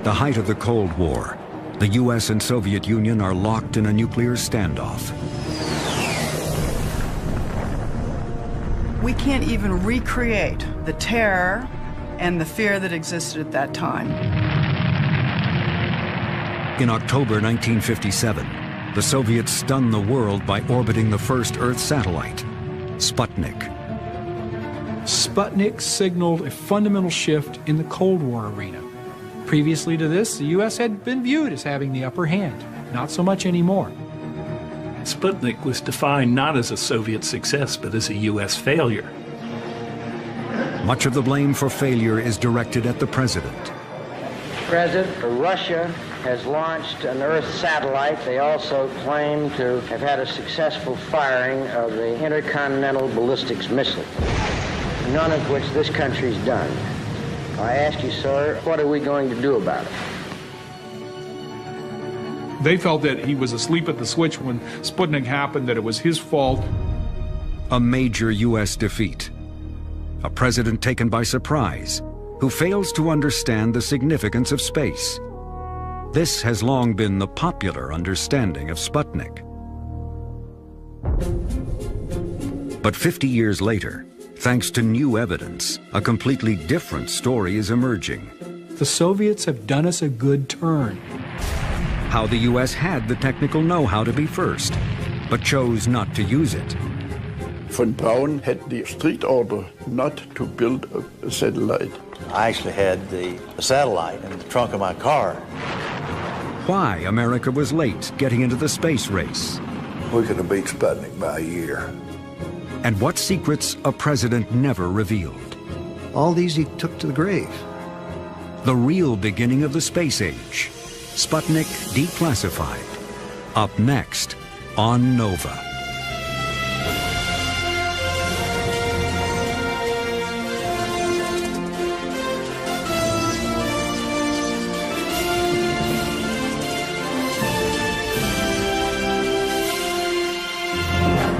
At the height of the Cold War, the US and Soviet Union are locked in a nuclear standoff. We can't even recreate the terror and the fear that existed at that time. In October 1957, the Soviets stunned the world by orbiting the first Earth satellite, Sputnik. Sputnik signaled a fundamental shift in the Cold War arena. Previously to this, the U.S. had been viewed as having the upper hand. Not so much anymore. Sputnik was defined not as a Soviet success, but as a U.S. failure. Much of the blame for failure is directed at the president. President, Russia has launched an Earth satellite. They also claim to have had a successful firing of the intercontinental ballistics missile, none of which this country's done. I ask you, sir, what are we going to do about it? They felt that he was asleep at the switch when Sputnik happened, that it was his fault. A major U.S. defeat. A president taken by surprise, who fails to understand the significance of space. This has long been the popular understanding of Sputnik. But 50 years later, thanks to new evidence, a completely different story is emerging. The Soviets have done us a good turn. How the U.S. had the technical know-how to be first, but chose not to use it. Von Braun had the strict order not to build a satellite. I actually had the satellite in the trunk of my car. Why America was late getting into the space race. We could have beat Sputnik by a year. And what secrets a president never revealed. All these he took to the grave. The real beginning of the space age. Sputnik declassified. Up next on Nova.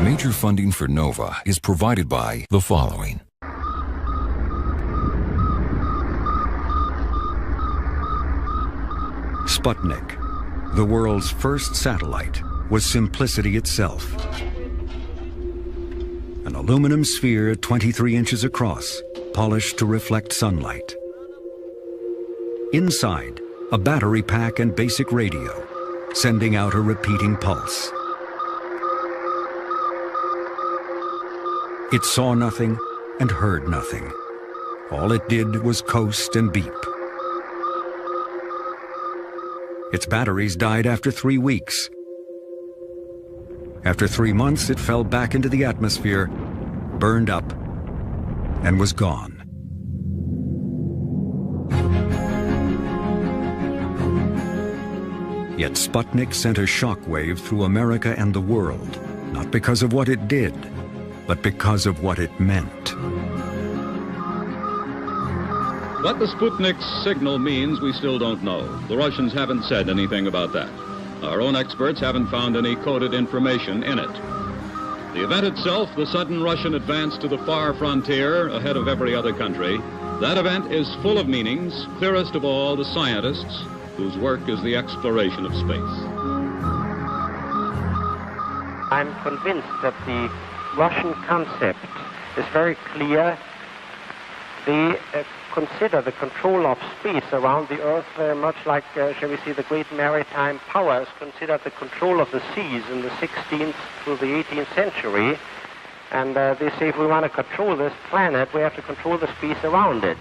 Major funding for NOVA is provided by the following. Sputnik, the world's first satellite, was simplicity itself. An aluminum sphere 23 inches across, polished to reflect sunlight. Inside, a battery pack and basic radio, sending out a repeating pulse. It saw nothing and heard nothing. All it did was coast and beep. Its batteries died after 3 weeks. After 3 months, it fell back into the atmosphere, burned up, and was gone. Yet Sputnik sent a shockwave through America and the world, not because of what it did, but because of what it meant. What the Sputnik signal means, we still don't know. The Russians haven't said anything about that. Our own experts haven't found any coded information in it. The event itself, the sudden Russian advance to the far frontier ahead of every other country, that event is full of meanings, clearest of all the scientists whose work is the exploration of space. I'm convinced that the Russian concept is very clear. They consider the control of space around the Earth very much like, shall we say, the great maritime powers considered the control of the seas in the 16th to the 18th century. And they say if we want to control this planet, we have to control the space around it.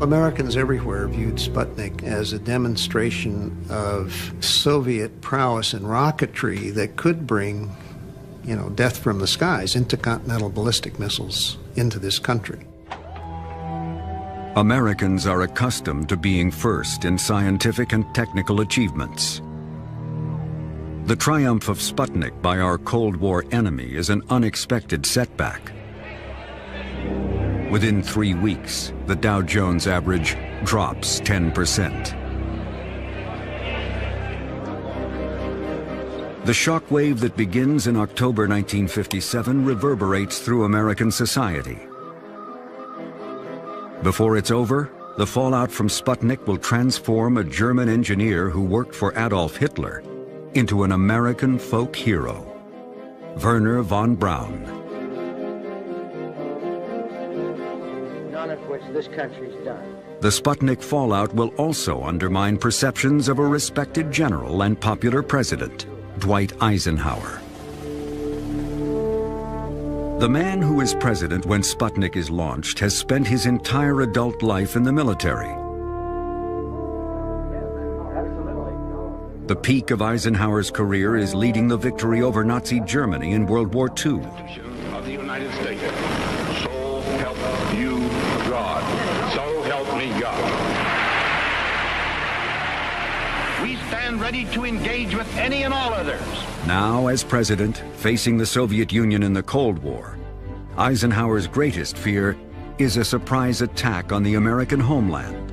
Americans everywhere viewed Sputnik as a demonstration of Soviet prowess in rocketry that could bring, death from the skies, intercontinental ballistic missiles into this country. Americans are accustomed to being first in scientific and technical achievements. The triumph of Sputnik by our Cold War enemy is an unexpected setback. Within 3 weeks, the Dow Jones average drops 10%. The shockwave that begins in October 1957 reverberates through American society. Before it's over, the fallout from Sputnik will transform a German engineer who worked for Adolf Hitler into an American folk hero, Wernher von Braun. None of which this country's done. The Sputnik fallout will also undermine perceptions of a respected general and popular president, Dwight Eisenhower. The man who is president when Sputnik is launched has spent his entire adult life in the military. The peak of Eisenhower's career is leading the victory over Nazi Germany in World War II. Of the United States. So help you God. So help me God. We stand ready to engage with any and all others. Now, as president, facing the Soviet Union in the Cold War, Eisenhower's greatest fear is a surprise attack on the American homeland,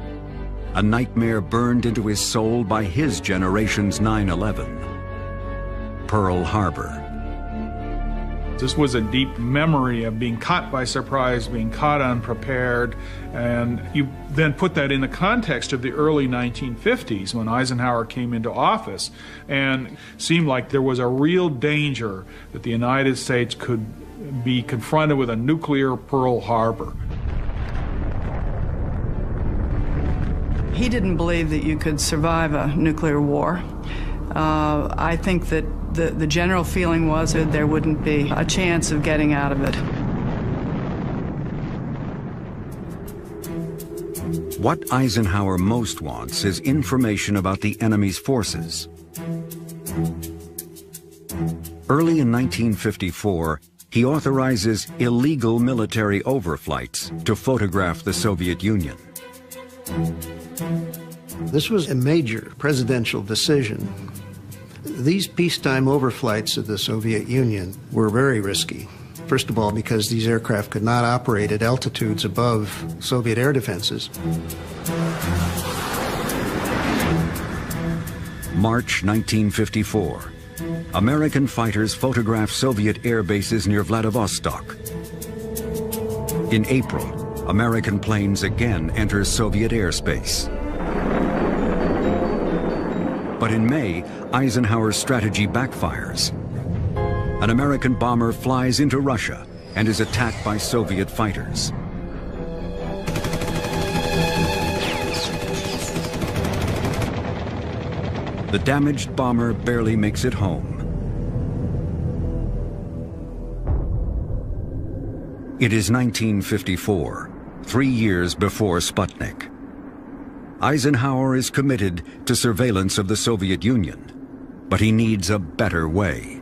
a nightmare burned into his soul by his generation's 9/11, Pearl Harbor. This was a deep memory of being caught by surprise, being caught unprepared, and you then put that in the context of the early 1950s when Eisenhower came into office and seemed like there was a real danger that the United States could be confronted with a nuclear Pearl Harbor. He didn't believe that you could survive a nuclear war. I think that the general feeling was that there wouldn't be a chance of getting out of it. What Eisenhower most wants is information about the enemy's forces. Early in 1954, he authorizes illegal military overflights to photograph the Soviet Union. This was a major presidential decision. These peacetime overflights of the Soviet Union were very risky. First of all, because these aircraft could not operate at altitudes above Soviet air defenses. March 1954. American fighters photograph Soviet air bases near Vladivostok. In April, American planes again enter Soviet airspace. But in May, Eisenhower's strategy backfires. An American bomber flies into Russia and is attacked by Soviet fighters. The damaged bomber barely makes it home. It is 1954, 3 years before Sputnik. Eisenhower is committed to surveillance of the Soviet Union, but he needs a better way.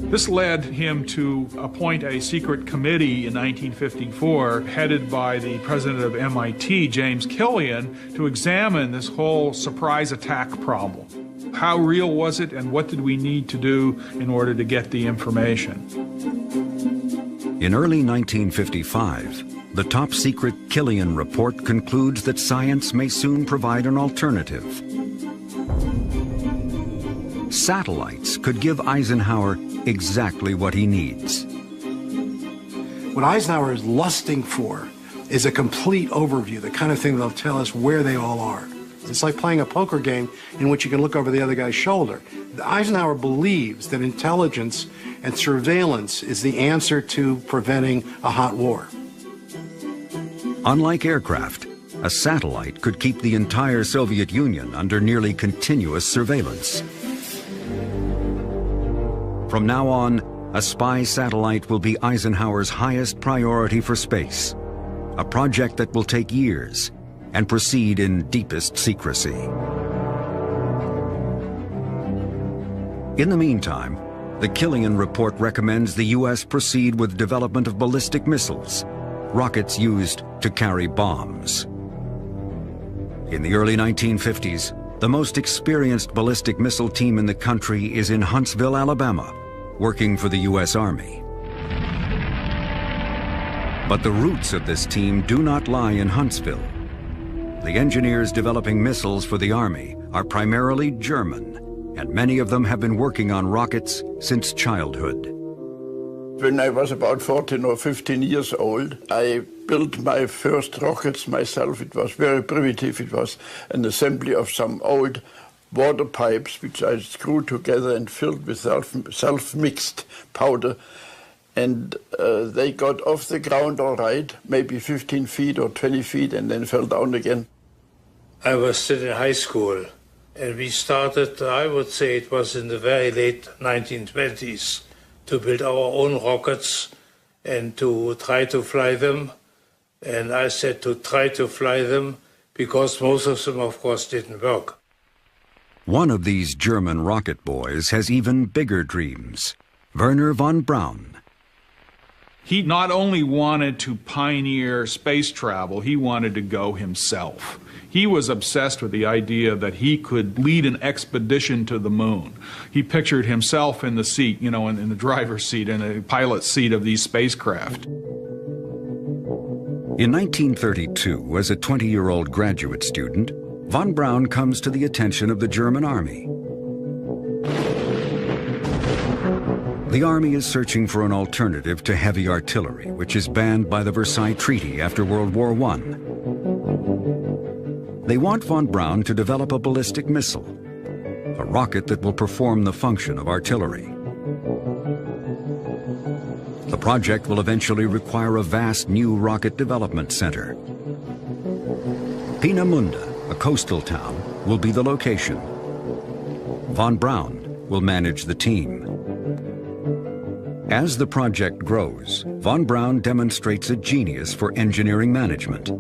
This led him to appoint a secret committee in 1954, headed by the president of MIT, James Killian, to examine this whole surprise attack problem. How real was it, and what did we need to do in order to get the information? In early 1955, the top-secret Killian report concludes that science may soon provide an alternative. Satellites could give Eisenhower exactly what he needs. What Eisenhower is lusting for is a complete overview, the kind of thing that'll tell us where they all are. It's like playing a poker game in which you can look over the other guy's shoulder. Eisenhower believes that intelligence and surveillance is the answer to preventing a hot war. Unlike aircraft, a satellite could keep the entire Soviet Union under nearly continuous surveillance. From now on, a spy satellite will be Eisenhower's highest priority for space, a project that will take years and proceed in deepest secrecy. In the meantime, the Killian report recommends the U.S. proceed with development of ballistic missiles, rockets used to carry bombs. In the early 1950s, the most experienced ballistic missile team in the country is in Huntsville, Alabama, working for the U.S. Army. But the roots of this team do not lie in Huntsville. The engineers developing missiles for the Army are primarily German, and many of them have been working on rockets since childhood. When I was about 14 or 15 years old, I built my first rockets myself. It was very primitive. It was an assembly of some old water pipes, which I screwed together and filled with self-mixed powder. And they got off the ground all right, maybe 15 feet or 20 feet, and then fell down again. I was still in high school, and we started, I would say it was in the very late 1920s, to build our own rockets and to try to fly them. And I said to try to fly them because most of them, of course, didn't work. One of these German rocket boys has even bigger dreams, Werner von Braun. He not only wanted to pioneer space travel, he wanted to go himself. He was obsessed with the idea that he could lead an expedition to the moon. He pictured himself in the seat, in the driver's seat, in the pilot's seat of these spacecraft. In 1932, as a 20-year-old graduate student, von Braun comes to the attention of the German army. The army is searching for an alternative to heavy artillery, which is banned by the Versailles Treaty after World War I. They want von Braun to develop a ballistic missile, a rocket that will perform the function of artillery. The project will eventually require a vast new rocket development center. Peenemünde, a coastal town, will be the location. Von Braun will manage the team. As the project grows, von Braun demonstrates a genius for engineering management.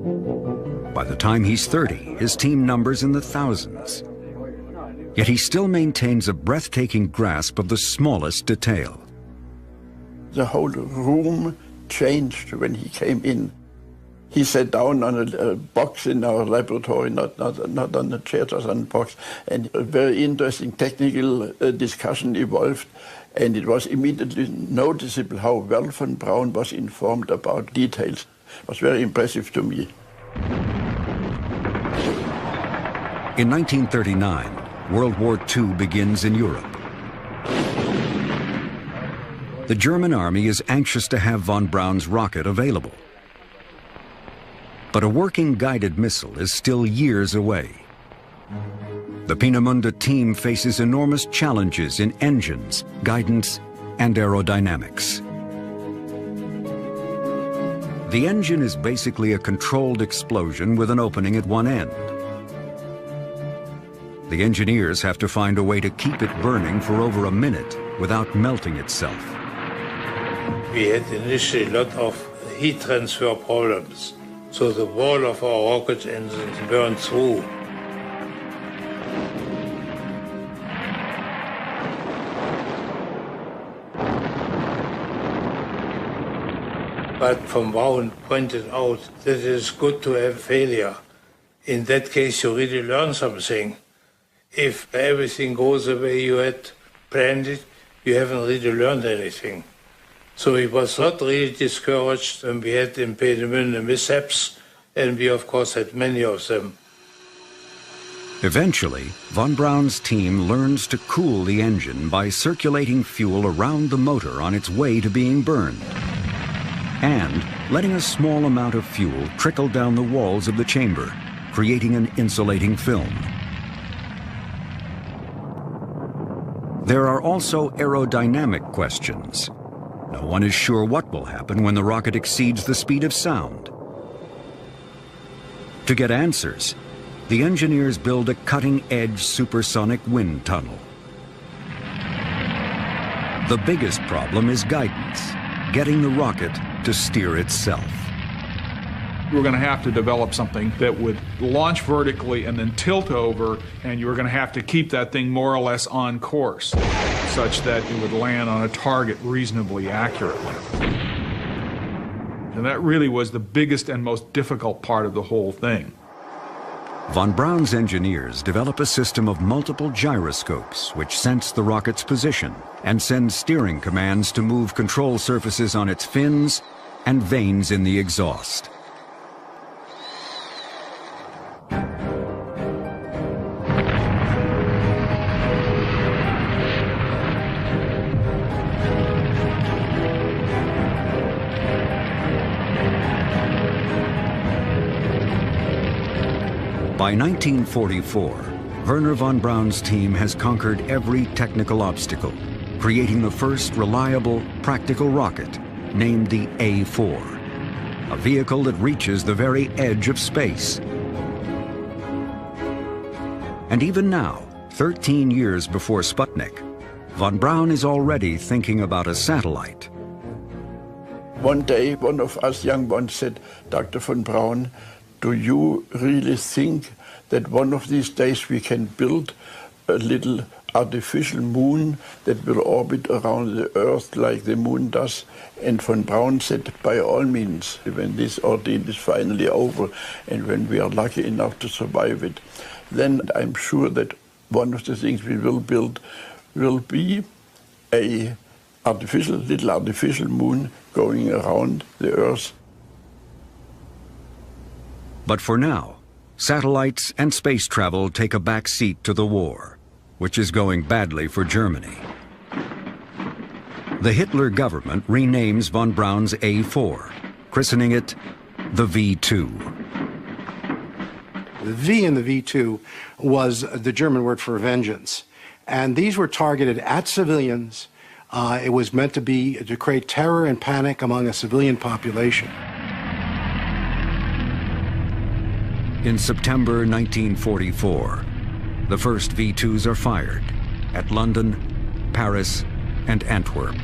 By the time he's 30, his team numbers in the thousands. Yet he still maintains a breathtaking grasp of the smallest detail. The whole room changed when he came in. He sat down on a box in our laboratory, not on a chair, just on a box, and a very interesting technical discussion evolved. And it was immediately noticeable how well von Braun was informed about details. It was very impressive to me. In 1939, World War II begins in Europe. The German army is anxious to have von Braun's rocket available. But a working guided missile is still years away. The Peenemünde team faces enormous challenges in engines, guidance, and aerodynamics. The engine is basically a controlled explosion with an opening at one end. The engineers have to find a way to keep it burning for over a minute without melting itself. We had initially a lot of heat transfer problems, so the wall of our rocket engines burned through. But von Braun pointed out that it is good to have failure. In that case, you really learn something. If everything goes the way you had planned it, you haven't really learned anything. So he was not really discouraged when we had in Peenemünde mishaps, and we of course had many of them. Eventually, von Braun's team learns to cool the engine by circulating fuel around the motor on its way to being burned, and letting a small amount of fuel trickle down the walls of the chamber, creating an insulating film. There are also aerodynamic questions. No one is sure what will happen when the rocket exceeds the speed of sound. To get answers, the engineers build a cutting-edge supersonic wind tunnel. The biggest problem is guidance, getting the rocket to steer itself. You were going to have to develop something that would launch vertically and then tilt over, and you were going to have to keep that thing more or less on course, such that it would land on a target reasonably accurately. And that really was the biggest and most difficult part of the whole thing. Von Braun's engineers develop a system of multiple gyroscopes which sense the rocket's position and send steering commands to move control surfaces on its fins and vanes in the exhaust. By 1944, Wernher von Braun's team has conquered every technical obstacle, creating the first reliable, practical rocket, named the A-4, a vehicle that reaches the very edge of space. And even now, 13 years before Sputnik, von Braun is already thinking about a satellite. One day, one of us young ones said, Dr. von Braun, do you really think that one of these days we can build a little artificial moon that will orbit around the Earth like the moon does? And von Braun said, by all means, when this ordeal is finally over and when we are lucky enough to survive it, then I'm sure that one of the things we will build will be a little artificial moon going around the Earth. But for now, satellites and space travel take a back seat to the war, which is going badly for Germany. The Hitler government renames von Braun's A-4, christening it the V-2. The V in the V-2 was the German word for vengeance. And these were targeted at civilians. It was meant to create terror and panic among a civilian population. In September 1944, the first V-2s are fired at London, Paris, and Antwerp.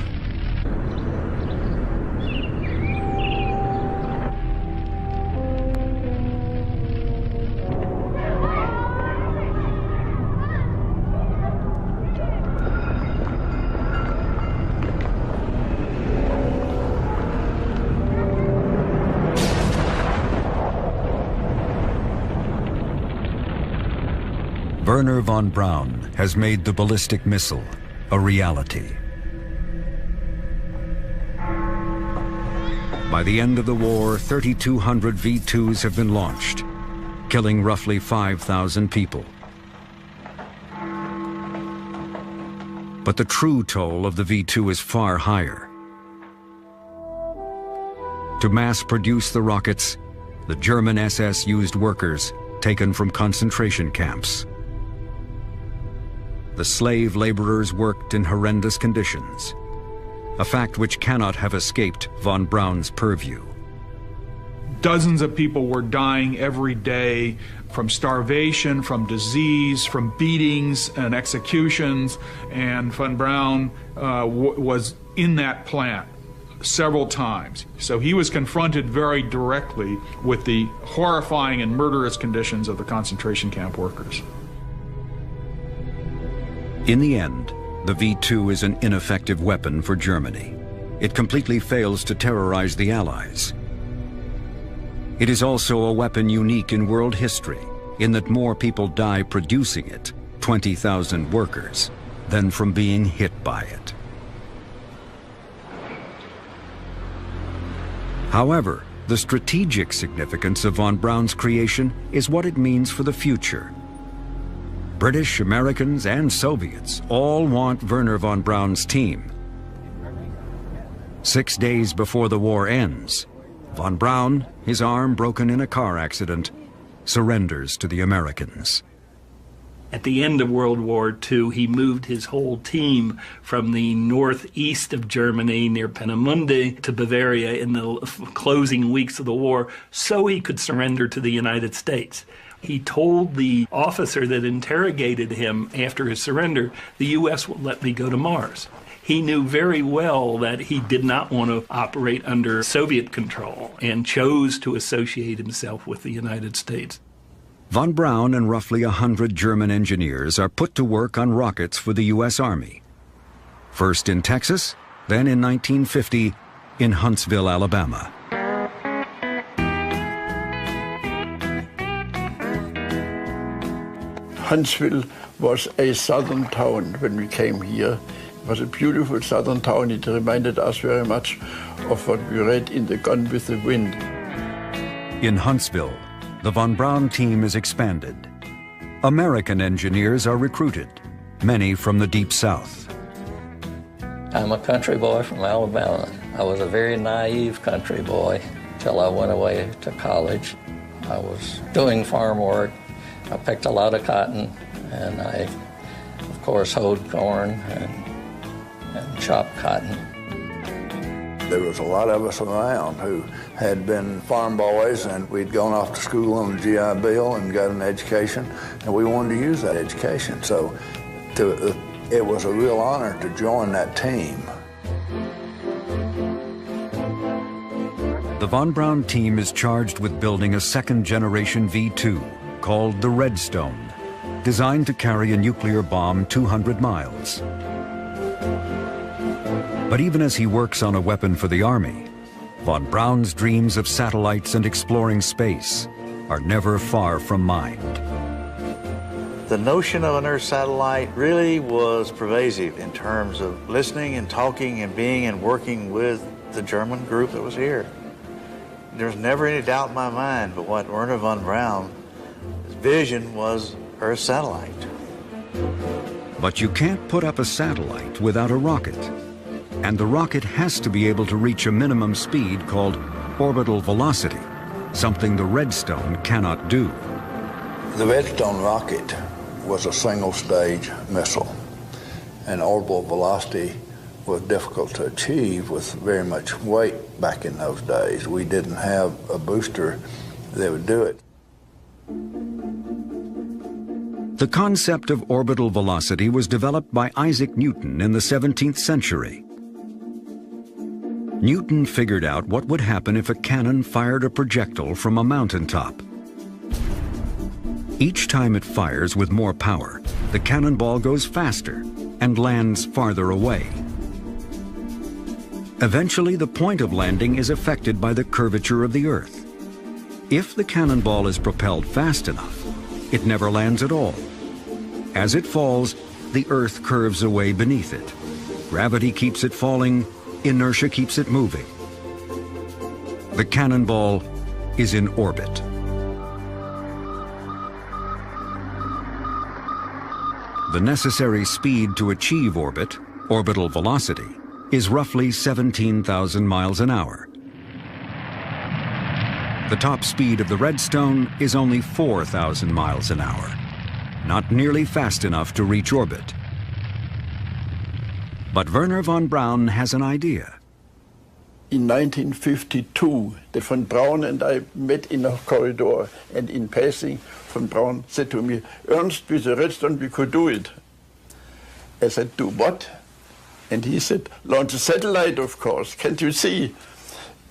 Wernher von Braun has made the ballistic missile a reality. By the end of the war, 3,200 V-2s have been launched, killing roughly 5,000 people. But the true toll of the V-2 is far higher. To mass produce the rockets, the German SS used workers taken from concentration camps. The slave laborers worked in horrendous conditions, a fact which cannot have escaped von Braun's purview. Dozens of people were dying every day from starvation, from disease, from beatings and executions, and von Braun was in that plant several times. So he was confronted very directly with the horrifying and murderous conditions of the concentration camp workers. In the end, the V-2 is an ineffective weapon for Germany. It completely fails to terrorize the Allies. It is also a weapon unique in world history, in that more people die producing it, 20,000 workers, than from being hit by it. However, the strategic significance of von Braun's creation is what it means for the future. British, Americans, and Soviets all want Wernher von Braun's team. 6 days before the war ends, von Braun, his arm broken in a car accident, surrenders to the Americans. At the end of World War II, he moved his whole team from the northeast of Germany near Peenemünde to Bavaria in the closing weeks of the war so he could surrender to the United States. He told the officer that interrogated him after his surrender, the U.S. will let me go to Mars. He knew very well that he did not want to operate under Soviet control and chose to associate himself with the United States. Von Braun and roughly 100 German engineers are put to work on rockets for the U.S. Army. First in Texas, then in 1950 in Huntsville, Alabama. Huntsville was a southern town when we came here. It was a beautiful southern town. It reminded us very much of what we read in The Gone with the Wind. In Huntsville, the von Braun team is expanded. American engineers are recruited, many from the Deep South. I'm a country boy from Alabama. I was a very naive country boy till I went away to college. I was doing farm work, I picked a lot of cotton, and I, of course, hoed corn and chopped cotton. There was a lot of us around who had been farm boys, and we'd gone off to school on the GI Bill and got an education, and we wanted to use that education. So it was a real honor to join that team. The von Braun team is charged with building a second-generation V-2 called the Redstone, designed to carry a nuclear bomb 200 miles. But even as he works on a weapon for the Army, von Braun's dreams of satellites and exploring space are never far from mind. The notion of an Earth satellite really was pervasive in terms of listening and talking and being and working with the German group that was here. There's never any doubt in my mind but what Wernher von Braun's vision was Earth satellite. But you can't put up a satellite without a rocket. And the rocket has to be able to reach a minimum speed called orbital velocity, something the Redstone cannot do. The Redstone rocket was a single-stage missile, and orbital velocity was difficult to achieve with very much weight back in those days. We didn't have a booster that would do it. The concept of orbital velocity was developed by Isaac Newton in the 17th century. Newton figured out what would happen if a cannon fired a projectile from a mountaintop. Each time it fires with more power, the cannonball goes faster and lands farther away. Eventually, the point of landing is affected by the curvature of the Earth. If the cannonball is propelled fast enough, it never lands at all. As it falls, the Earth curves away beneath it. Gravity keeps it falling, inertia keeps it moving. The cannonball is in orbit. The necessary speed to achieve orbit, orbital velocity, is roughly 17,000 miles an hour. The top speed of the Redstone is only 4,000 miles an hour, not nearly fast enough to reach orbit. But Wernher von Braun has an idea. In 1952, the von Braun and I met in a corridor, and in passing, von Braun said to me, "Ernst, with the Redstone we could do it." I said, "Do what?" And he said, "Launch a satellite, of course. Can't you see?"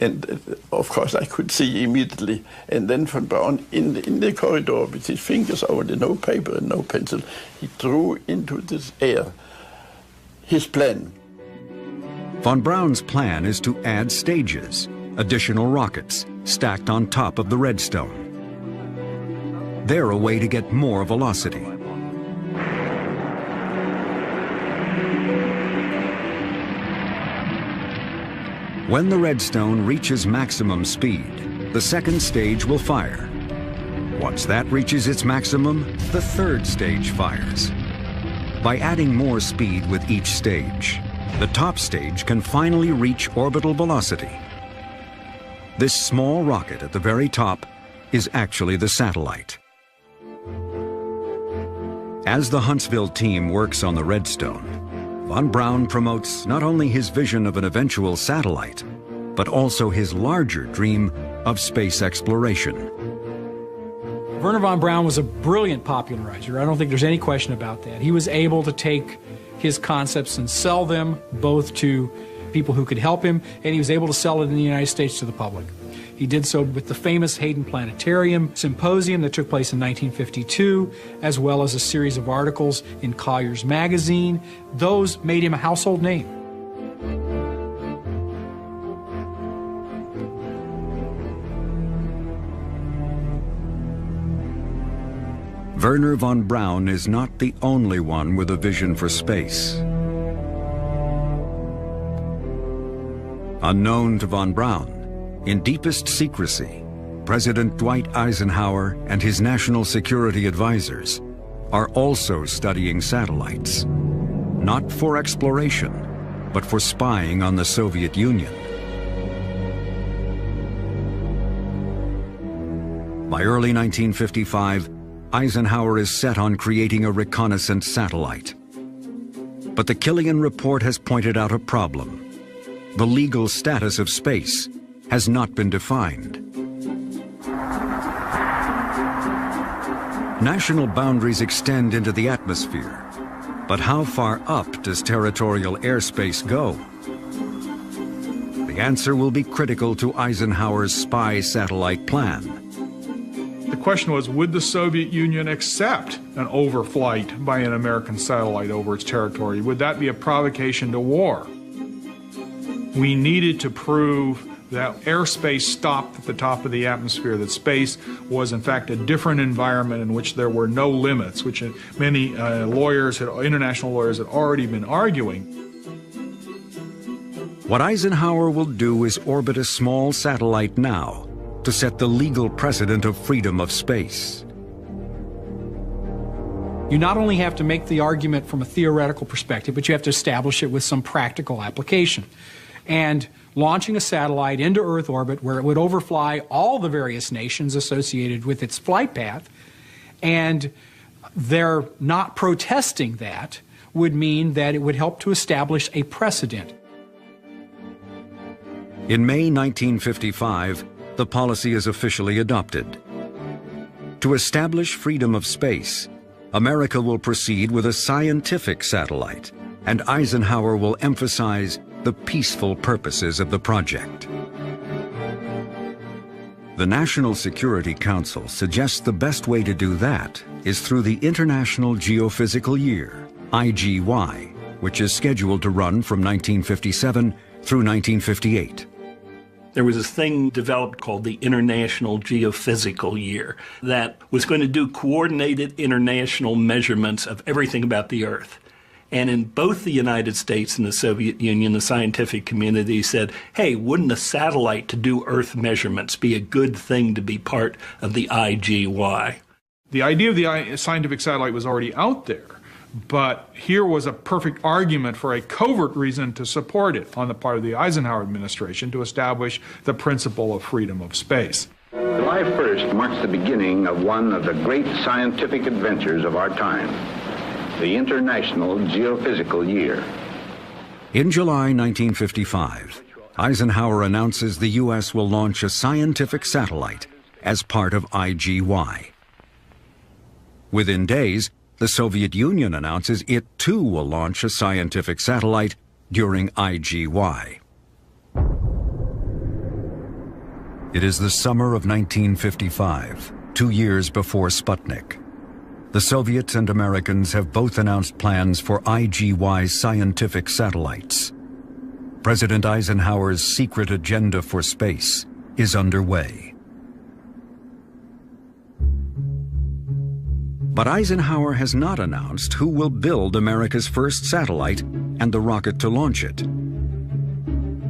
And of course I could see immediately. And then von Braun, in the corridor, with his fingers over the no paper and no pencil, he drew into this air his plan. Von Braun's plan is to add stages, additional rockets, stacked on top of the Redstone. They're a way to get more velocity. When the Redstone reaches maximum speed, the second stage will fire. Once that reaches its maximum, the third stage fires. By adding more speed with each stage, the top stage can finally reach orbital velocity. This small rocket at the very top is actually the satellite. As the Huntsville team works on the Redstone, von Braun promotes not only his vision of an eventual satellite, but also his larger dream of space exploration. Wernher von Braun was a brilliant popularizer. I don't think there's any question about that. He was able to take his concepts and sell them both to people who could help him, and he was able to sell it in the United States to the public. He did so with the famous Hayden Planetarium Symposium that took place in 1952, as well as a series of articles in Collier's magazine. Those made him a household name. Wernher von Braun is not the only one with a vision for space. Unknown to von Braun, in deepest secrecy, President Dwight Eisenhower and his national security advisors are also studying satellites, not for exploration, but for spying on the Soviet Union. By early 1955, Eisenhower is set on creating a reconnaissance satellite. But the Killian report has pointed out a problem. The legal status of space has not been defined. National boundaries extend into the atmosphere, but how far up does territorial airspace go? The answer will be critical to Eisenhower's spy satellite plan. The question was, would the Soviet Union accept an overflight by an American satellite over its territory? Would that be a provocation to war? We needed to prove that airspace stopped at the top of the atmosphere, that space was in fact a different environment in which there were no limits, which many international lawyers had already been arguing. What Eisenhower will do is orbit a small satellite now to set the legal precedent of freedom of space. You not only have to make the argument from a theoretical perspective, but you have to establish it with some practical application. And launching a satellite into Earth orbit where it would overfly all the various nations associated with its flight path, and they're not protesting that, would mean that it would help to establish a precedent. In May 1955, the policy is officially adopted. To establish freedom of space, America will proceed with a scientific satellite, and Eisenhower will emphasize the peaceful purposes of the project. The National Security Council suggests the best way to do that is through the International Geophysical Year, IGY, which is scheduled to run from 1957 through 1958. There was a thing developed called the International Geophysical Year that was going to do coordinated international measurements of everything about the Earth. And in both the United States and the Soviet Union, the scientific community said, hey, wouldn't a satellite to do Earth measurements be a good thing to be part of the IGY? The idea of the scientific satellite was already out there, but here was a perfect argument for a covert reason to support it on the part of the Eisenhower administration to establish the principle of freedom of space. July 1st marks the beginning of one of the great scientific adventures of our time, the International Geophysical Year. In July 1955, Eisenhower announces the U.S. will launch a scientific satellite as part of IGY. Within days, the Soviet Union announces it too will launch a scientific satellite during IGY. It is the summer of 1955, 2 years before Sputnik. The Soviets and Americans have both announced plans for IGY's scientific satellites. President Eisenhower's secret agenda for space is underway. But Eisenhower has not announced who will build America's first satellite and the rocket to launch it.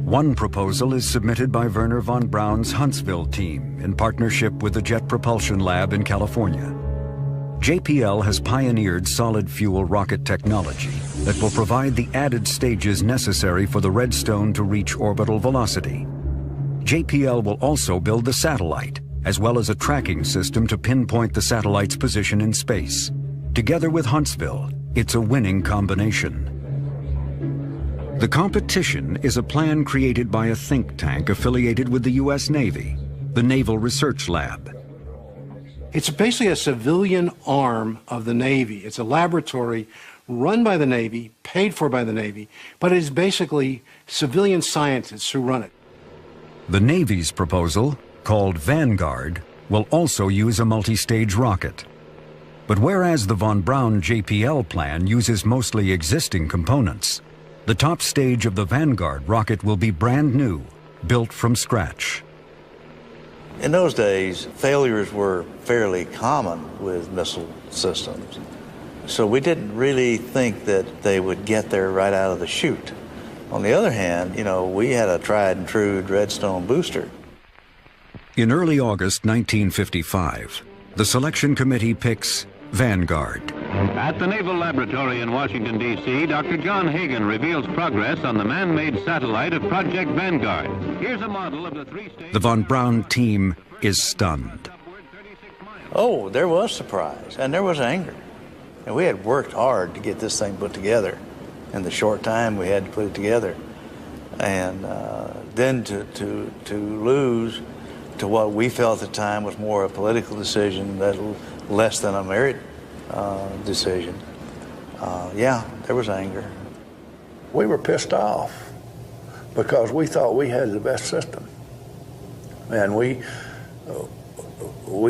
One proposal is submitted by Wernher von Braun's Huntsville team in partnership with the Jet Propulsion Lab in California. JPL has pioneered solid-fuel rocket technology that will provide the added stages necessary for the Redstone to reach orbital velocity. JPL will also build the satellite, as well as a tracking system to pinpoint the satellite's position in space. Together with Huntsville, it's a winning combination. The competition is a plan created by a think tank affiliated with the U.S. Navy, the Naval Research Lab. It's basically a civilian arm of the Navy. It's a laboratory run by the Navy, paid for by the Navy, but it is basically civilian scientists who run it. The Navy's proposal, called Vanguard, will also use a multi-stage rocket. But whereas the von Braun JPL plan uses mostly existing components, the top stage of the Vanguard rocket will be brand new, built from scratch. In those days, failures were fairly common with missile systems. So we didn't really think that they would get there right out of the chute. On the other hand, we had a tried and true Redstone booster. In early August 1955, the selection committee picks Vanguard. At the Naval Laboratory in Washington, D.C., Dr. John Hagen reveals progress on the man-made satellite of Project Vanguard. Here's a model of the three-stage... The von Braun team is stunned. Oh, there was surprise, and there was anger. And we had worked hard to get this thing put together in the short time we had to put it together. And then to lose to what we felt at the time was more a political decision, less than a merit decision. Yeah, there was anger. We were pissed off because we thought we had the best system. And we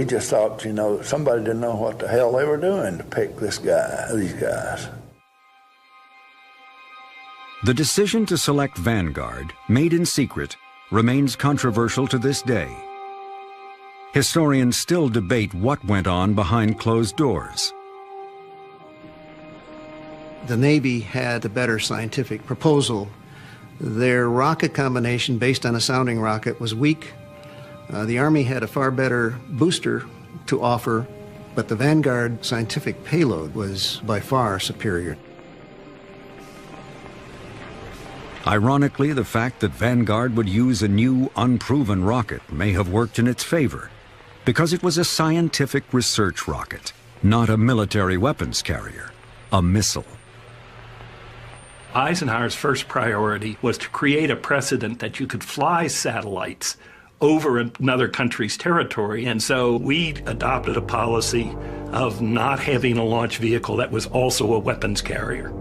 just thought, you know, somebody didn't know what the hell they were doing to pick these guys. The decision to select Vanguard, made in secret, remains controversial to this day. Historians still debate what went on behind closed doors. The Navy had a better scientific proposal. Their rocket combination based on a sounding rocket was weak. The Army had a far better booster to offer, but the Vanguard scientific payload was by far superior. Ironically, the fact that Vanguard would use a new, unproven rocket may have worked in its favor, because it was a scientific research rocket, not a military weapons carrier, a missile. Eisenhower's first priority was to create a precedent that you could fly satellites over another country's territory, and so we adopted a policy of not having a launch vehicle that was also a weapons carrier.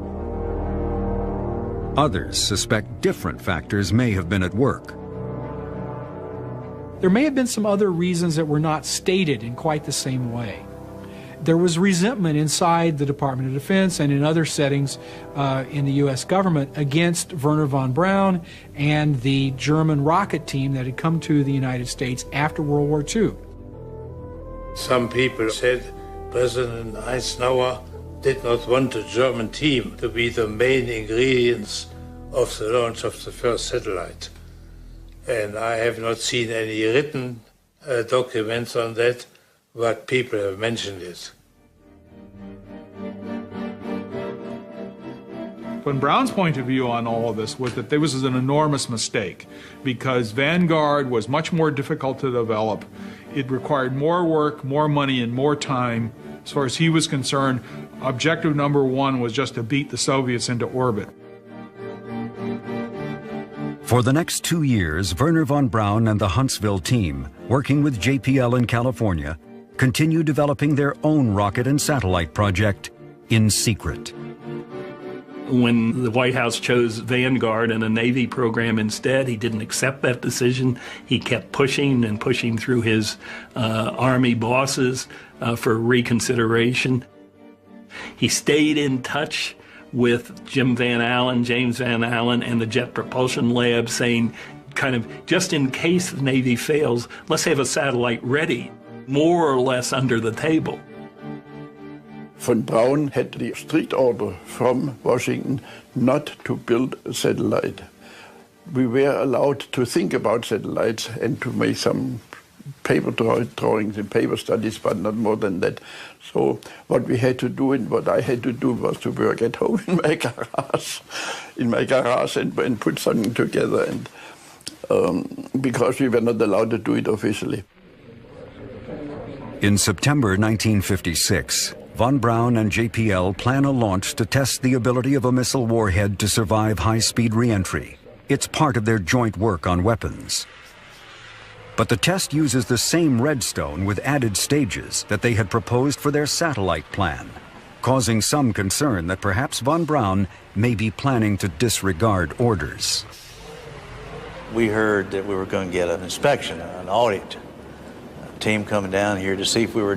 Others suspect different factors may have been at work. There may have been some other reasons that were not stated in quite the same way. There was resentment inside the Department of Defense and in other settings in the U.S. government against Wernher von Braun and the German rocket team that had come to the United States after World War II. Some people said President Eisenhower did not want the German team to be the main ingredients of the launch of the first satellite. And I have not seen any written documents on that, but people have mentioned it. Von Braun's point of view on all of this was that this was an enormous mistake because Vanguard was much more difficult to develop. It required more work, more money, and more time. As far as he was concerned, objective number one was just to beat the Soviets into orbit. For the next 2 years, Wernher von Braun and the Huntsville team, working with JPL in California, continued developing their own rocket and satellite project in secret. When the White House chose Vanguard and a Navy program instead, he didn't accept that decision. He kept pushing and pushing through his Army bosses for reconsideration. He stayed in touch with James Van Allen, and the Jet Propulsion Lab, saying, kind of, just in case the Navy fails, let's have a satellite ready, more or less under the table. Von Braun had the strict order from Washington not to build a satellite. We were allowed to think about satellites and to make some paper drawings and paper studies, but not more than that. So what we had to do and what I had to do was to work at home in my garage and put something together, and because we were not allowed to do it officially. In September 1956, von Braun and JPL plan a launch to test the ability of a missile warhead to survive high-speed re-entry. It's part of their joint work on weapons. But the test uses the same redstone with added stages that they had proposed for their satellite plan, causing some concern that perhaps von Braun may be planning to disregard orders. We heard that we were going to get an inspection, an audit, a team coming down here to see if we were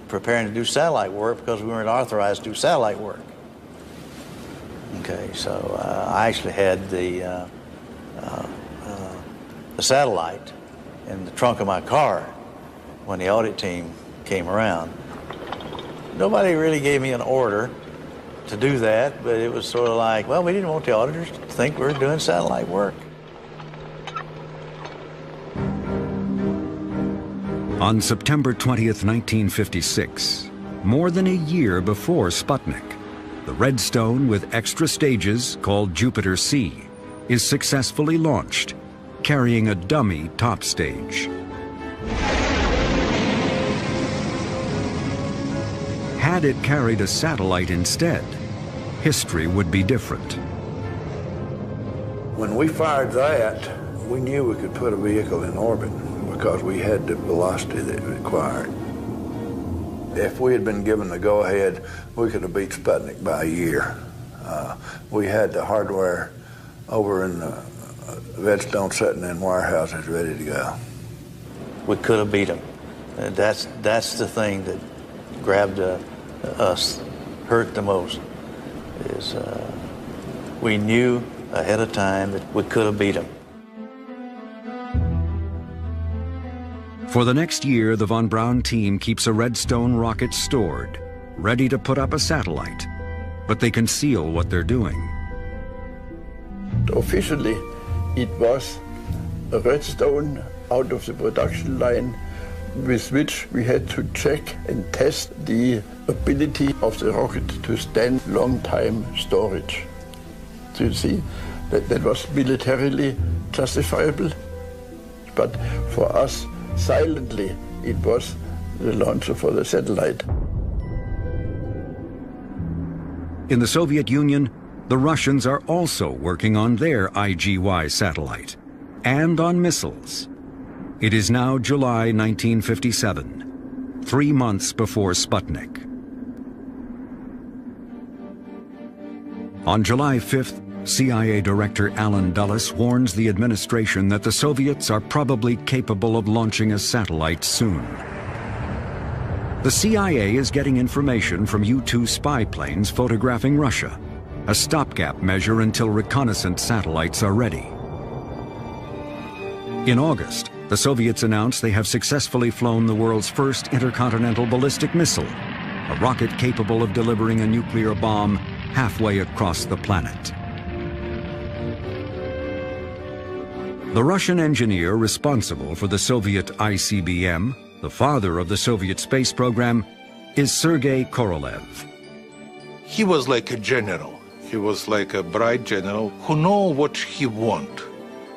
preparing to do satellite work because we weren't authorized to do satellite work. Okay, so I actually had the satellite in the trunk of my car when the audit team came around. Nobody really gave me an order to do that, but it was sort of like, well, we didn't want the auditors to think we were doing satellite work. On September 20th, 1956, more than a year before Sputnik, the Redstone with extra stages, called Jupiter-C, is successfully launched, carrying a dummy top stage. had it carried a satellite instead, history would be different. When we fired that, we knew we could put a vehicle in orbit because we had the velocity that it required. If we had been given the go-ahead, we could have beat Sputnik by a year. We had the hardware over in Redstone sitting in warehouses ready to go. We could have beat them. That's the thing that grabbed us, hurt the most, is we knew ahead of time that we could have beat them. For the next year, the von Braun team keeps a Redstone rocket stored, ready to put up a satellite, but they conceal what they're doing. Officially, it was a Redstone out of the production line with which we had to check and test the ability of the rocket to stand long time storage. So you see, that was militarily justifiable, but for us, silently, it was the launcher for the satellite. In the Soviet Union, the Russians are also working on their IGY satellite and on missiles. It is now July 1957, 3 months before Sputnik. On July 5th, CIA Director Allen Dulles warns the administration that the Soviets are probably capable of launching a satellite soon. The CIA is getting information from U-2 spy planes photographing Russia, a stopgap measure until reconnaissance satellites are ready. In August, the Soviets announced they have successfully flown the world's first intercontinental ballistic missile, a rocket capable of delivering a nuclear bomb halfway across the planet. The Russian engineer responsible for the Soviet ICBM, the father of the Soviet space program, is Sergei Korolev. He was like a general. He was like a bright general who knows what he wants,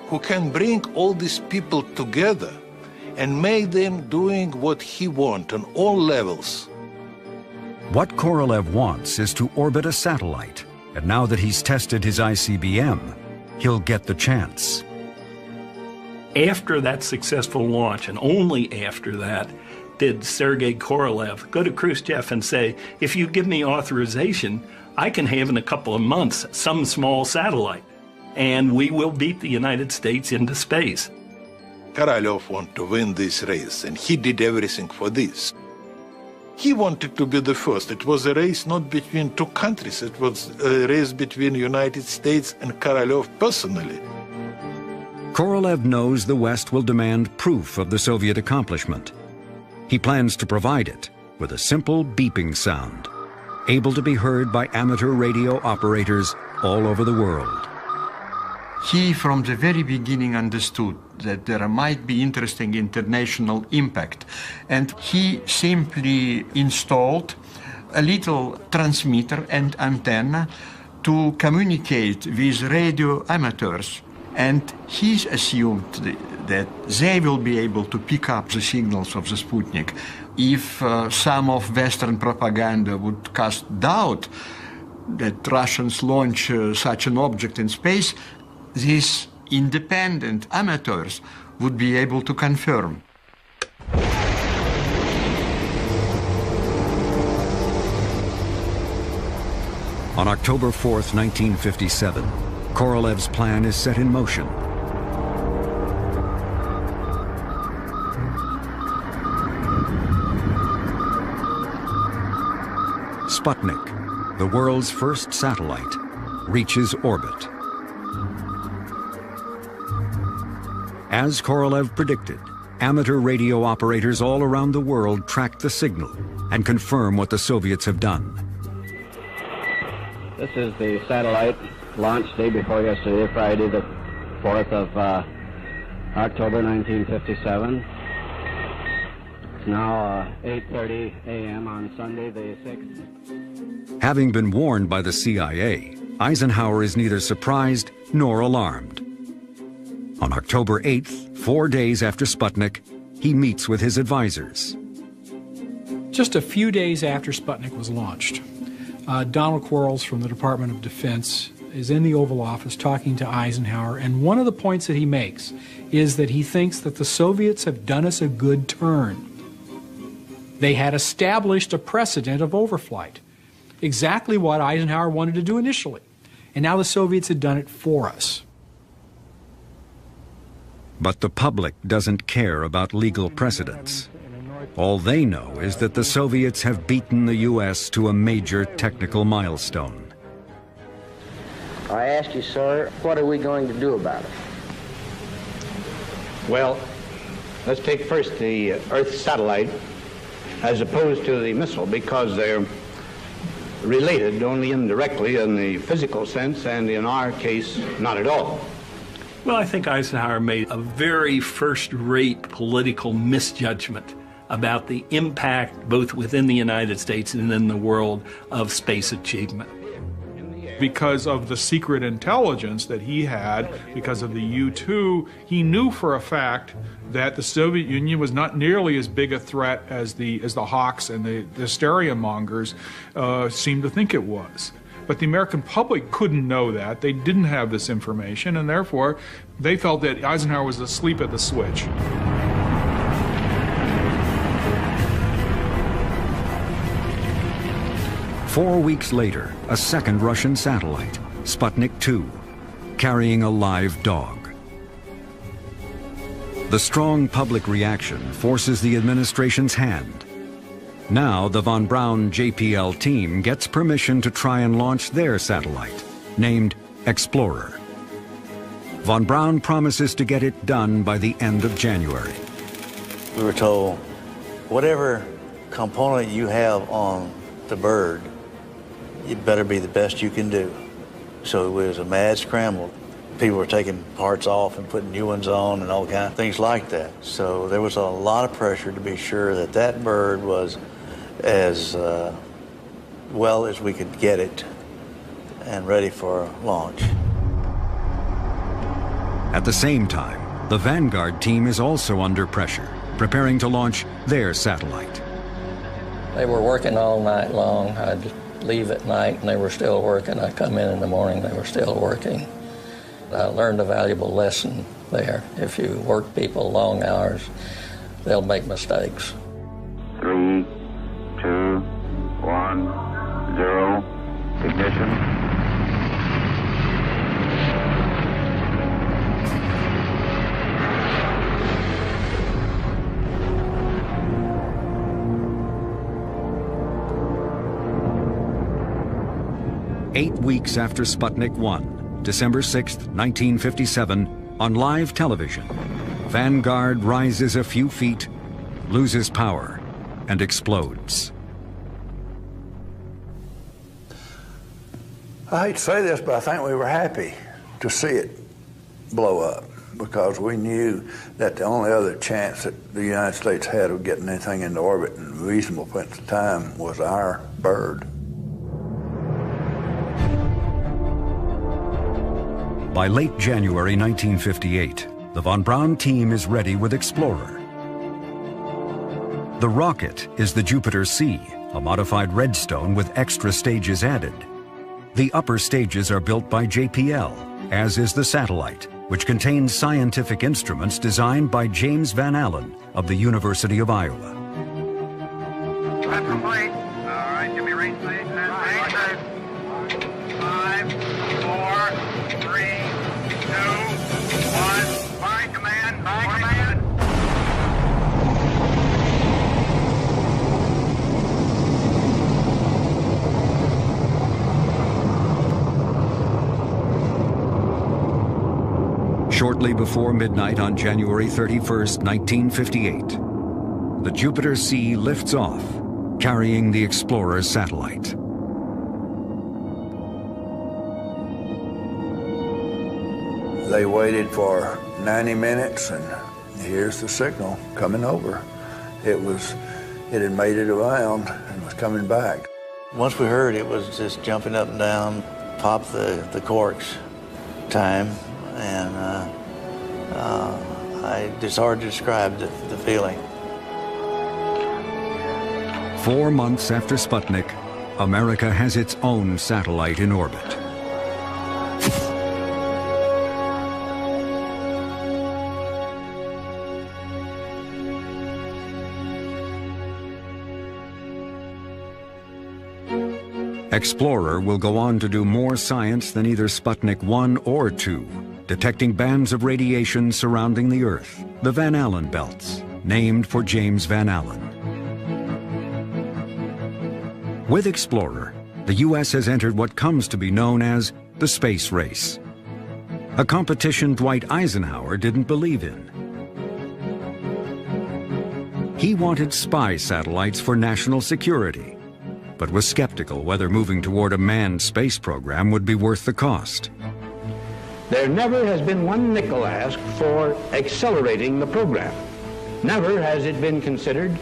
who can bring all these people together and make them doing what he wants on all levels. What Korolev wants is to orbit a satellite, and now that he's tested his ICBM, he'll get the chance. After that successful launch, and only after that, did Sergei Korolev go to Khrushchev and say, if you give me authorization, I can have in a couple of months some small satellite, and we will beat the United States into space. Korolev wanted to win this race, and he did everything for this. He wanted to be the first. It was a race not between two countries. It was a race between the United States and Korolev personally. Korolev knows the West will demand proof of the Soviet accomplishment. He plans to provide it with a simple beeping sound, able to be heard by amateur radio operators all over the world. He, from the very beginning, understood that there might be interesting international impact, and he simply installed a little transmitter and antenna to communicate with radio amateurs. And he assumed that they will be able to pick up the signals of the Sputnik. If some of Western propaganda would cast doubt that Russians launch such an object in space, these independent amateurs would be able to confirm. On October 4th, 1957, Korolev's plan is set in motion. Sputnik, the world's first satellite, reaches orbit. As Korolev predicted, amateur radio operators all around the world track the signal and confirm what the Soviets have done. This is the satellite launch day before yesterday, Friday the 4th of October 1957. It's now 8:30 a.m. on Sunday the 6th. Having been warned by the CIA, Eisenhower is neither surprised nor alarmed. On October 8th, 4 days after Sputnik, he meets with his advisors. Just a few days after Sputnik was launched, Donald Quarles from the Department of Defense is in the Oval Office talking to Eisenhower, and one of the points that he makes is that he thinks that the Soviets have done us a good turn. They had established a precedent of overflight, exactly what Eisenhower wanted to do initially, and now the Soviets had done it for us. But the public doesn't care about legal precedents. All they know is that the Soviets have beaten the U.S. to a major technical milestone. I asked you, sir, what are we going to do about it? Well, let's take first the Earth satellite as opposed to the missile, because they're related only indirectly in the physical sense, and in our case, not at all. Well, I think Eisenhower made a very first-rate political misjudgment about the impact, both within the United States and in the world, of space achievement. Because of the secret intelligence that he had, because of the U-2, he knew for a fact that the Soviet Union was not nearly as big a threat as the hawks and the hysteria mongers seemed to think it was. But the American public couldn't know that. They didn't have this information, and therefore they felt that Eisenhower was asleep at the switch. Four weeks later, a second Russian satellite, Sputnik 2, carrying a live dog. The strong public reaction forces the administration's hand. Now the von Braun JPL team gets permission to try and launch their satellite, named Explorer. Von Braun promises to get it done by the end of January. We were told, whatever component you have on the bird, it better be the best you can do. So it was a mad scramble. People were taking parts off and putting new ones on and all kinds of things like that. So there was a lot of pressure to be sure that that bird was as well as we could get it and ready for launch. At the same time, the Vanguard team is also under pressure, preparing to launch their satellite. They were working all night long. I'd leave at night and they were still working. I'd come in the morning, they were still working. I learned a valuable lesson there. If you work people long hours, they'll make mistakes. 3, 2, 1, 0, ignition. Eight weeks after Sputnik 1, December 6, 1957, on live television, Vanguard rises a few feet, loses power, and explodes. I hate to say this, but I think we were happy to see it blow up, because we knew that the only other chance that the United States had of getting anything into orbit in reasonable points of time was our bird. By late January 1958, the von Braun team is ready with Explorer. The rocket is the Jupiter C, a modified Redstone with extra stages added. The upper stages are built by JPL, as is the satellite, which contains scientific instruments designed by James Van Allen of the University of Iowa. Left complete. All right, give me range, please. 5, 4, 3, 2, 1. Fire command. Fire command. Shortly before midnight on January 31st, 1958, the Jupiter C lifts off, carrying the Explorer satellite. They waited for 90 minutes, and here's the signal coming over. It had made it around and was coming back. Once we heard it was just jumping up and down, pop the corks time, and it's hard to describe the feeling. 4 months after Sputnik, America has its own satellite in orbit. Explorer will go on to do more science than either Sputnik 1 or 2, detecting bands of radiation surrounding the Earth, the Van Allen belts, named for James Van Allen. With Explorer, the U.S. has entered what comes to be known as the space race, a competition Dwight Eisenhower didn't believe in. He wanted spy satellites for national security, but was skeptical whether moving toward a manned space program would be worth the cost. There never has been one nickel asked for accelerating the program. Never has it been considered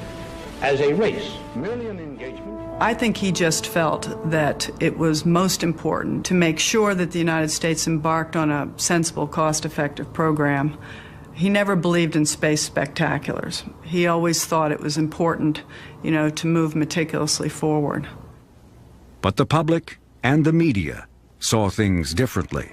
as a race, merely an engagement. I think he just felt that it was most important to make sure that the United States embarked on a sensible, cost-effective program. He never believed in space spectaculars. He always thought it was important, to move meticulously forward. But the public and the media saw things differently.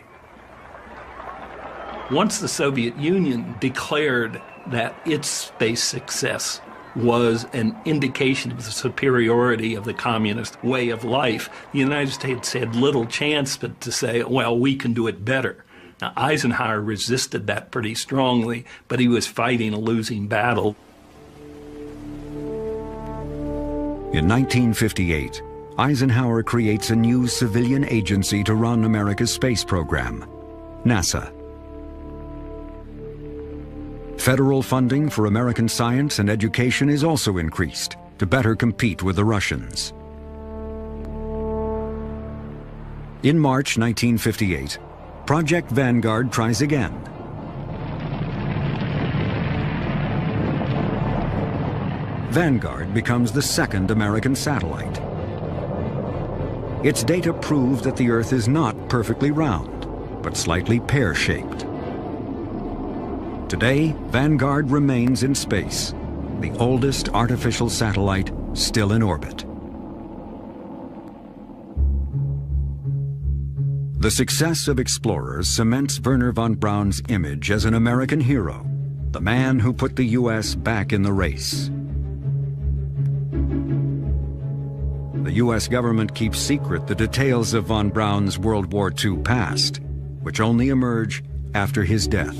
Once the Soviet Union declared that its space success was an indication of the superiority of the communist way of life, the United States had little chance but to say, well, we can do it better. Now, Eisenhower resisted that pretty strongly, but he was fighting a losing battle. In 1958, Eisenhower creates a new civilian agency to run America's space program, NASA. Federal funding for American science and education is also increased to better compete with the Russians. In March 1958, Project Vanguard tries again. Vanguard becomes the second American satellite. Its data prove that the Earth is not perfectly round, but slightly pear-shaped. Today, Vanguard remains in space, the oldest artificial satellite still in orbit. The success of Explorers cements Wernher von Braun's image as an American hero, the man who put the U.S. back in the race. The U.S. government keeps secret the details of von Braun's World War II past, which only emerge after his death.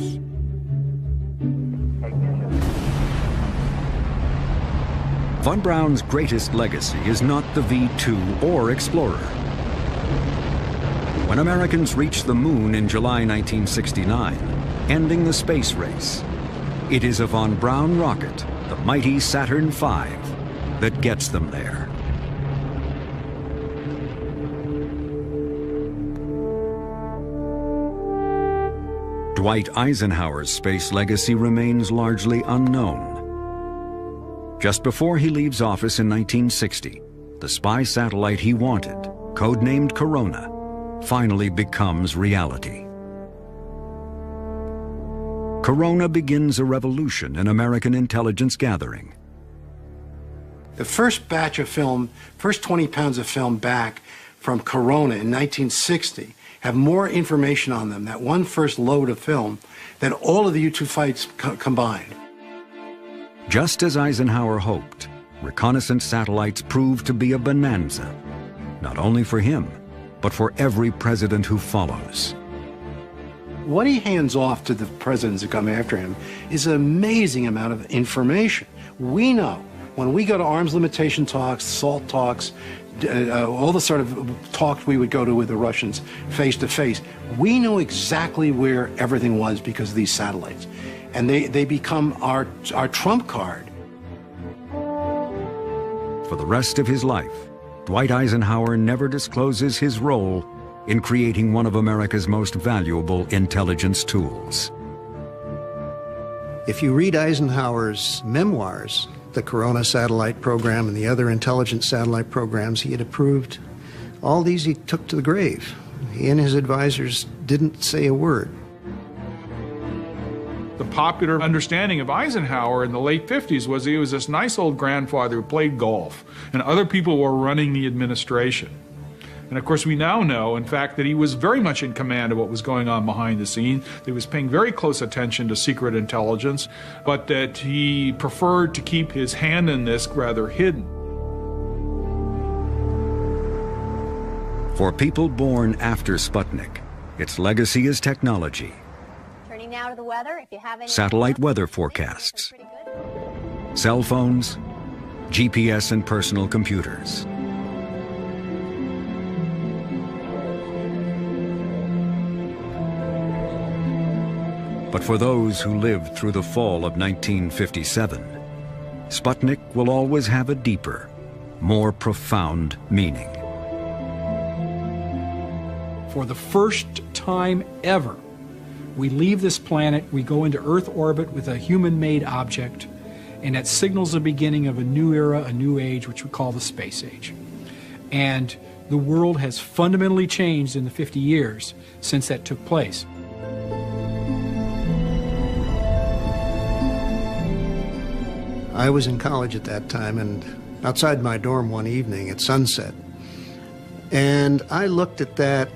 Von Braun's greatest legacy is not the V-2 or Explorer. When Americans reached the moon in July 1969, ending the space race, it is a von Braun rocket, the mighty Saturn V, that gets them there. Dwight Eisenhower's space legacy remains largely unknown. Just before he leaves office in 1960, the spy satellite he wanted, codenamed Corona, finally becomes reality. Corona begins a revolution in American intelligence gathering. The first batch of film, first 20 pounds of film back from Corona in 1960 have more information on them, that one first load of film, than all of the U-2 fights combined. Just as Eisenhower hoped, reconnaissance satellites proved to be a bonanza, not only for him, but for every president who follows. What he hands off to the presidents that come after him is an amazing amount of information. We know, when we go to arms limitation talks, SALT talks, all the sort of talks we would go to with the Russians face to face, we know exactly where everything was because of these satellites. And they become our trump card. For the rest of his life, Dwight Eisenhower never discloses his role in creating one of America's most valuable intelligence tools. If you read Eisenhower's memoirs, the Corona satellite program and the other intelligence satellite programs he had approved, all these he took to the grave. He and his advisors didn't say a word. The popular understanding of Eisenhower in the late 50s was he was this nice old grandfather who played golf, and other people were running the administration. And of course, we now know, in fact, that he was very much in command of what was going on behind the scenes. That he was paying very close attention to secret intelligence, but that he preferred to keep his hand in this rather hidden. For people born after Sputnik, its legacy is technology. Turning now to the weather. If you have any Satellite weather forecasts, cell phones, GPS and personal computers. But for those who lived through the fall of 1957, Sputnik will always have a deeper, more profound meaning. For the first time ever, we leave this planet, we go into Earth orbit with a human-made object, and that signals the beginning of a new era, a new age, which we call the space age. And the world has fundamentally changed in the 50 years since that took place. I was in college at that time, and outside my dorm one evening at sunset, and I looked at that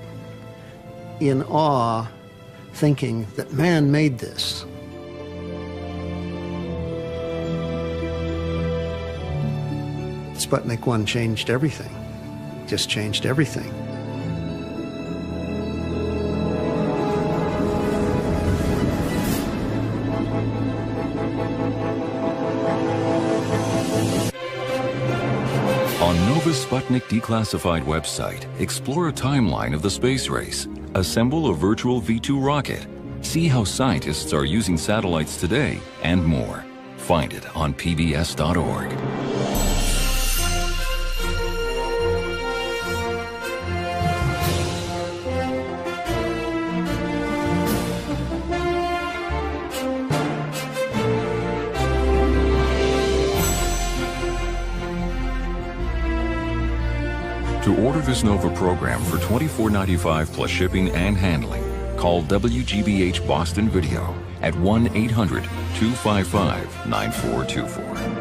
in awe, thinking that man made this. Sputnik 1 changed everything, just changed everything. On Nova's Sputnik Declassified website, explore a timeline of the space race. Assemble a virtual V2 rocket. See how scientists are using satellites today, and more. Find it on pbs.org. To order this Nova program for $24.95 plus shipping and handling, call WGBH Boston Video at 1-800-255-9424.